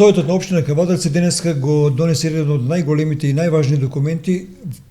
Советот на општина Кавадарци денеска го донесе еден од најголемите и најважни документи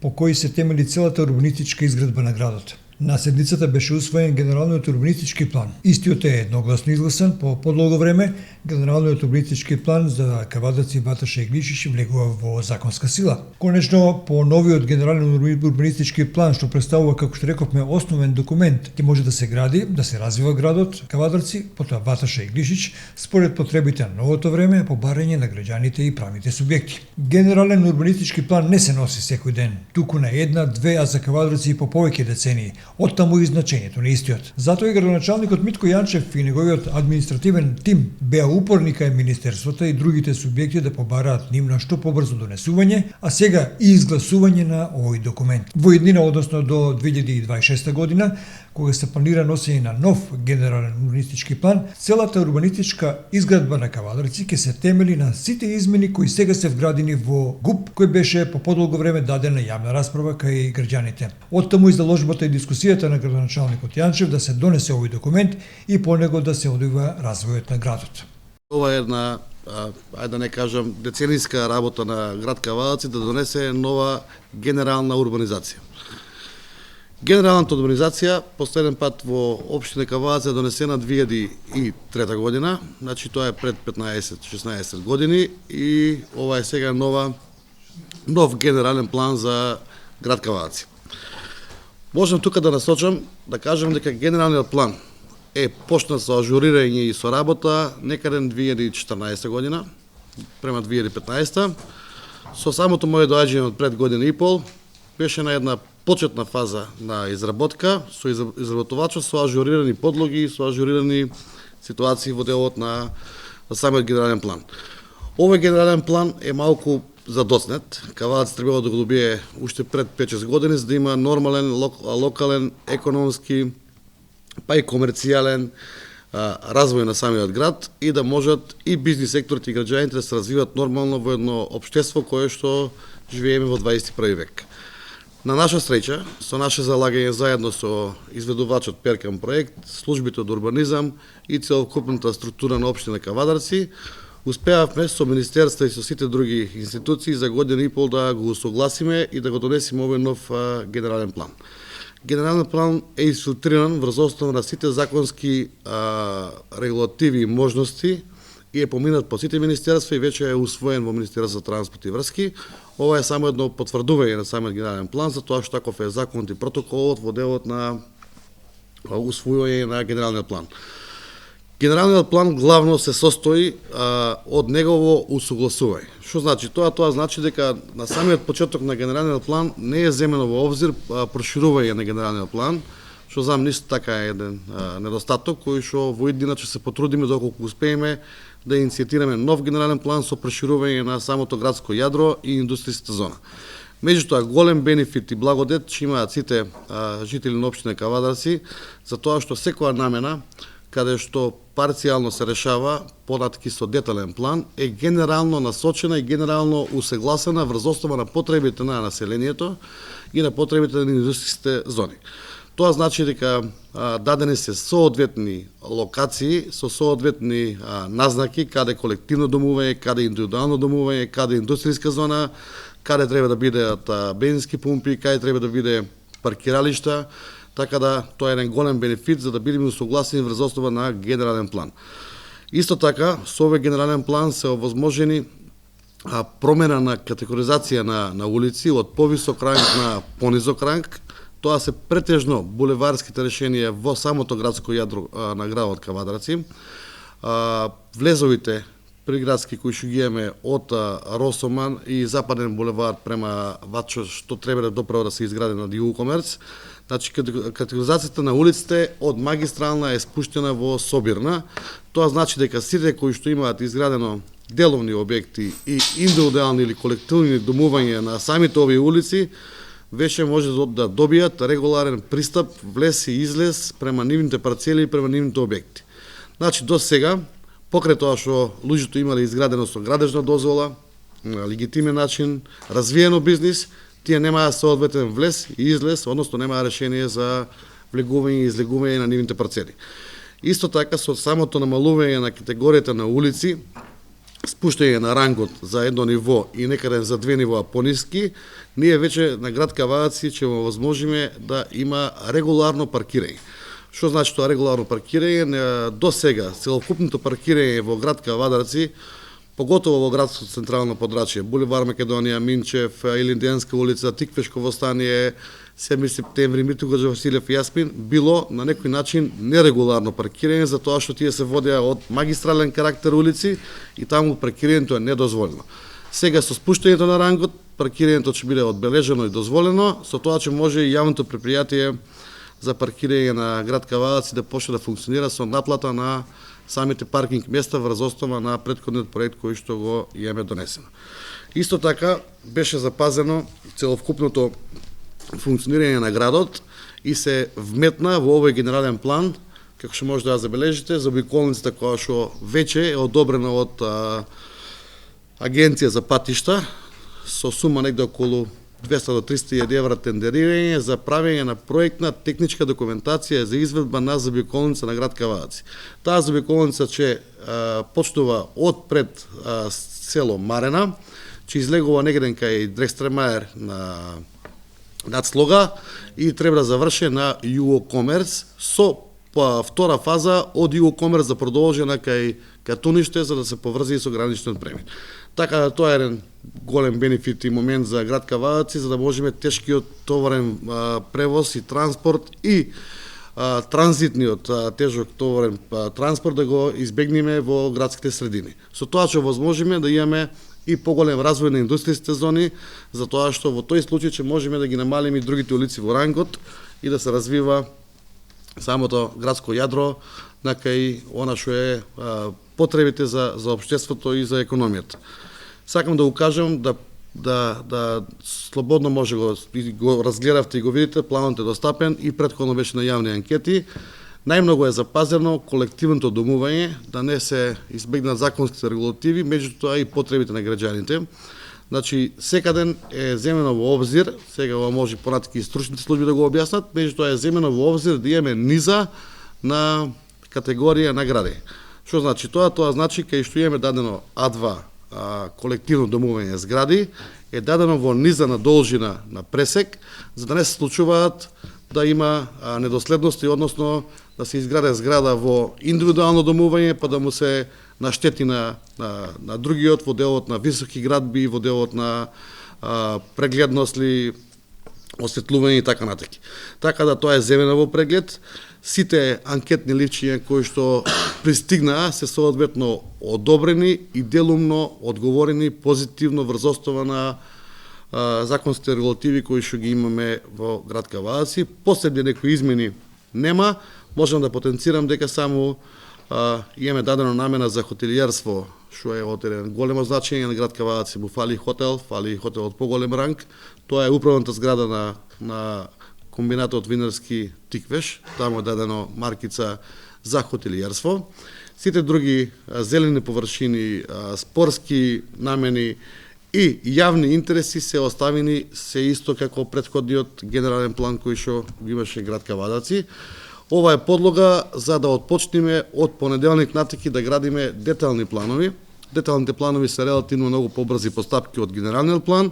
по кои се темели целата урбанистичка изградба на градот. На седницата беше усвоен генералниот урбанистички план. Истиот е едногласно изгласан по подолго време. Генералниот урбанистички план за Кавадарци, Баташа и Глишиш влегува во законска сила. Конечно, по новиот генерален урбанистички план, што представува, како што рековме, основен документ, ќе може да се гради, да се развива градот Кавадарци, потоа Баташа и Глишич, според потребите на новото време, по барање на граѓаните и правните субјекти. Генерален урбанистички план не се носи секој ден, туку на една, две, а за Кавадарци и по повеќе децении. Оттаму и значењето на истиот. Затоа и градоначалникот Митко Јанчев и неговиот административен тим беа упорни кај министерството и другите субјекти да побараат нивно што побрзо донесување, а сега и изгласување на овој документ. Во иднина, односно до 2026 година, кога се планира носење на нов генерален урбанистички план, целата урбанистичка изградба на Кавадарци ќе се темели на сите измени кои сега се вградени во ГУП, кој беше по подолго време даден на јавна расправа кај граѓаните. Оттаму и заложбата и дискусијата на градоначалникот Јанчев да се донесе овој документ и по него да се одвива развојот на градот. Ова е една, ајде да не кажам, децениска работа на град Кавадарци да донесе нова генерална урбанизација. Генералната урбанизација последен пат во општина Кавадарци е донесена 2003 година, значи тоа е пред 15-16 години и ова е сега нов генерален план за град Кавадарци. Можам тука да насочам, да кажам дека генералниот план е почнат со ажурирање и со работа некаде 2014 година, према 2015. Со самото моје доаѓање од пред година и пол, беше на една почетна фаза на изработка, со изработувачот, со ажурирани подлоги и со ажурирани ситуации во делот на самиот генерален план. Овој генерален план е малку задоснет. Кавадарци требало да го добие уште пред 5-6 години, за да има нормален, локален, економски, па и комерцијален развој на самиот град и да можат и бизнис секторите и граѓаните да се развиват нормално во едно општество кое што живееме во 21 век. На наша среќа, со наше залагање заедно со изведувачот Перкам проект, службите од урбанизам и целокупната структура на општина Кавадарци, успеавме со министерства и со сите други институции за година и пол да го усогласиме и да го донесеме овој нов генерален план. Генерален план е изфилтриран врз основа на сите законски регулативи и можности и е поминат по сите министерства и веќе е усвоен во Министерството за транспорт и врски. Ова е само едно потврдување на самиот генерален план за тоа што таков е законот и протоколот во делот на усвојување на генералниот план. Генералниот план главно се состои од негово усогласување. Што значи тоа? Тоа значи дека на самиот почеток на генералниот план не е земено во обзир проширување на генералниот план, што знам нисто така е еден недостаток кој што во иднина ќе се потрудиме доколку успееме да иницијатираме нов генерален план со проширување на самото градско јадро и индустријската зона. Меѓутоа, голем бенефит и благодет ќе имаат сите жители на општина Кавадарци за тоа што секоја намена каде што парцијално се решава понатки со детален план е генерално насочена и генерално усегласена врз основа на потребите на населението и на потребите на индустријските зони. Тоа значи дека дадени се соодветни локации со соодветни назнаки каде колективно домување, каде индивидуално домување, каде индустријска зона, каде треба да бидат бензински пумпи, каде треба да биде паркиралишта, така да тоа е еден голем бенефит за да бидеме усогласени врз основа на генерален план. Исто така, со овој генерален план се овозможени промена на категоризација на улици од повисок ранг на понизок ранг. Тоа се претежно булеварските решенија во самото градско јадро на градот Кавадарци. Влезовите приградски кои што ги имаме од Росоман и Западен булевар према Вачо, што треба да доправо да се изгради на Југокомерц. Значи, категоризацијата на улиците од магистрална е спуштена во собирна. Тоа значи дека сите кои што имаат изградено деловни објекти и индивидуални или колективни домувања на самите овие улици, веќе може да добијат регуларен пристап, влез и излез према нивните парцели и према нивните објекти. Значи, до сега, покрај тоа што луѓето имале изградено со градежна дозвола, на легитимен начин, развиено бизнис, тие немаа соодветен влез и излез, односно немаа решение за влегување и излегување на нивните парцели. Исто така, со самото намалување на категоријата на улици, спуштање на рангот за едно ниво и некаде за две нивоа пониски, ние веќе на град Кавадаци ќе му возможиме да има регуларно паркирање. Што значи тоа регуларно паркирање? До сега целокупното паркирање во град Кавадаци, поготово во градско централно подрачје, Булевар Македонија, Минчев, Илинденска улица, Тиквешко стание, 7 септември, Митрогладжа Василев и Јаспин, било на некој начин нерегуларно паркирање, затоа што тие се водеа од магистрален карактер улици и таму паркирањето е недозволено. Сега со спуштањето на рангот, паркирањето ќе биде одбележено и дозволено, со тоа ќе може и јавното предпријатие за паркирање на град Кавадаци да почне да функционира со наплата на самите паркинг места врз основа на претходниот проект кој што го имаме донесено. Исто така беше запазено целокупното функционирање на градот и се вметна во овој генерален план, како што може да ја забележите, за обиколницата која што веќе е одобрена од Агенција за патишта со сума негде околу 200 до 300 евра тендерирање за правење на проектна техничка документација за изведба на заобиколница на град Кавадаци. Таа заобиколница ќе почнува од пред село Марена, ќе излегува негден кај Дрекстремаер на надслога и треба да заврши на Југо Комерц со втора фаза од Југо Комерц да продолжи на кај Катуниште за да се поврзи со граничниот премин. Така да тоа е еден голем бенефит и момент за град Кавадаци за да можеме тешкиот товарен превоз и транспорт и транзитниот тежок товарен транспорт да го избегнеме во градските средини. Со тоа ќе возможиме да имаме и поголем развој на индустријските зони, затоа што во тој случај ќе можеме да ги намалиме и другите улици во рангот и да се развива самото градско јадро на кај она што е потребите за општеството и за економијата. Сакам да укажам да слободно може го разгледавте и го видите, планот е достапен и претходно беше на јавни анкети. Најмногу е запазено колективното домување, да не се избегнат законските регулативи, меѓутоа и потребите на граѓаните. Значи, секаден е земено во обзир, сега ова може понатака и стручните служби да го објаснат, меѓутоа е земено во обзир да имаме низа на категорија на гради. Што значи тоа? Тоа значи кај што имаме дадено А2 колективно домување згради, е дадено во низа на должина на пресек, за да не се случуваат да има недоследности, односно да се изграде зграда во индивидуално домување, па да му се наштети на другиот во делот на високи градби, во делот на прегледност ли, осветлување и така натака. Така да тоа е земено во преглед. Сите анкетни ливчиња кои што пристигнаа се соодветно одобрени и делумно одговорени позитивно врз основа на законските регулативи кои што ги имаме во град Кавадаци. Последни некои измени нема. Можам да потенцирам дека само имаме дадено намена за хотелиерство, што е од големо значење на град Кавадаци. Му фали хотел од поголем ранг. Тоа е управната зграда на комбинатот винарски Тиквеш, таму е дадено маркица за хотелиерство. Сите други зелени површини, спорски намени и јавни интереси се оставени се исто како претходниот генерален план кој што го имаше град Кавадаци. Ова е подлога за да отпочнеме од понеделник натаки да градиме детални планови. Деталните планови се релативно многу побрзи постапки од генералниот план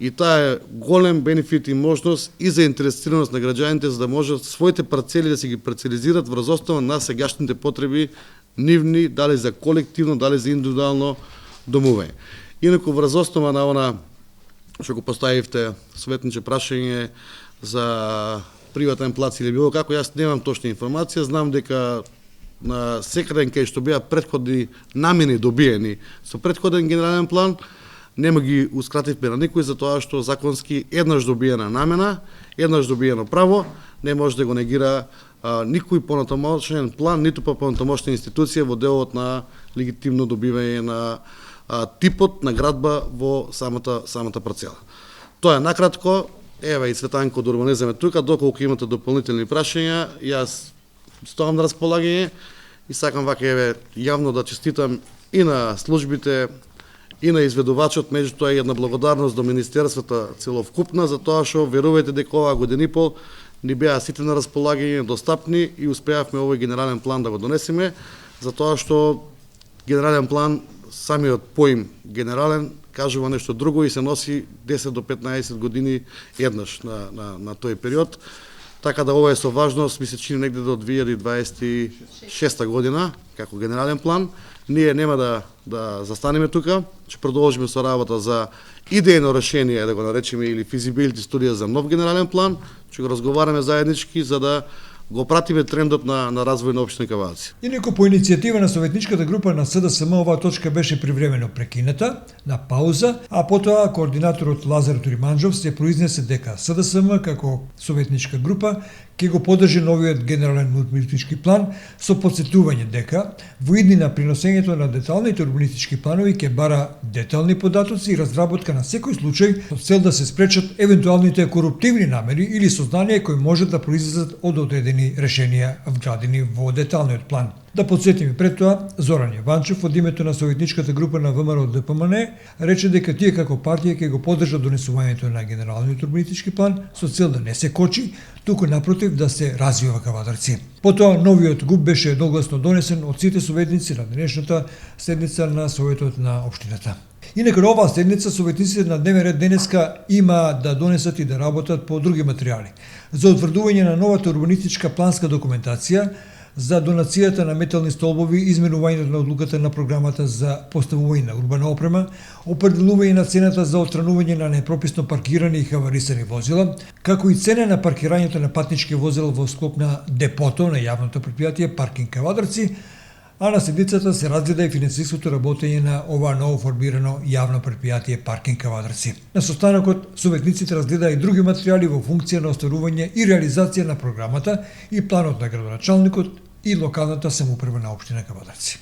и таа е голем бенефит и можност и за интересираност на граѓаните за да можат своите парцели да се ги парцелизират врз основа на сегашните потреби нивни, дали за колективно, дали за индивидуално домување. Инаку врз основа на она што го поставивте советниче прашање за приватен плац или било како, јас немам точна информација, знам дека на секаден кај што беа претходни намени добиени со претходен генерален план, нема ги ускративме на никој за тоа што законски еднаш добиена намена, еднаш добиено право, не може да го негира никој понатамошен план, ниту па понатамошна институција во делот на легитимно добивање на типот на градба во самата парцела. Тоа е накратко. Ева и Цветанко од урбанизам е тука, доколку имате дополнителни прашања, јас стоам на располагање и сакам вака еве јавно да честитам и на службите и на изведувачот, меѓутоа и една благодарност до министерствата целовкупна за тоа што верувајте дека оваа година и пол ни беа сите на располагање, достапни и успеавме овој генерален план да го донесеме, за тоа што генерален план самиот поим генерален кажува нешто друго и се носи 10 до 15 години еднаш на тој период. Така да ова е со важност, ми се чини негде до 2026 година, како генерален план. Ние нема да застанеме тука, ќе продолжиме со работа за идејно решение, да го наречеме, или физибилити студија за нов генерален план, ќе го разговараме заеднички за да го пратиме трендот на развој на општина Каваци. Инаку по иницијатива на советничката група на СДСМ оваа точка беше привремено прекината, на пауза, а потоа координаторот Лазар Туриманџов се произнесе дека СДСМ како советничка група ќе го поддржи новиот генерален урбанистички план со потсетување дека во иднина приносењето на деталните урбанистички планови ќе бара детални податоци и разработка на секој случај со цел да се спречат евентуалните коруптивни намери или сознанија кои можат да произлезат од одредени решенија вградени во деталниот план. Да подсетиме пред тоа, Зоран Јаванчев од името на советничката група на ВМРО ДПМН рече дека тие како партија ќе го поддржат донесувањето на генералниот урбанистички план со цел да не се кочи, туку напротив да се развива Кавадарци. Потоа новиот ГУП беше едногласно донесен од сите советници на денешната седница на Советот на општината. Инаку на оваа седница советниците на дневен ред денеска има да донесат и да работат по други материјали за утврдување на новата урбанистичка планска документација, за донацијата на метални столбови, изменувањето на одлуката на програмата за поставување на урбана опрема, определување на цената за отстранување на непрописно паркирани и хаварисани возила, како и цена на паркирањето на патнички возила во склоп на депото на јавното претпријатие Паркинг Кавадарци, а на седницата се разгледа и финансиското работење на ова ново формирано јавно претпријатие Паркинг Кавадарци. На состанокот советниците разгледа и други материјали во функција на остварување и реализација на програмата и планот на градоначалникот и локалната самоуправа на општина Кавадарци.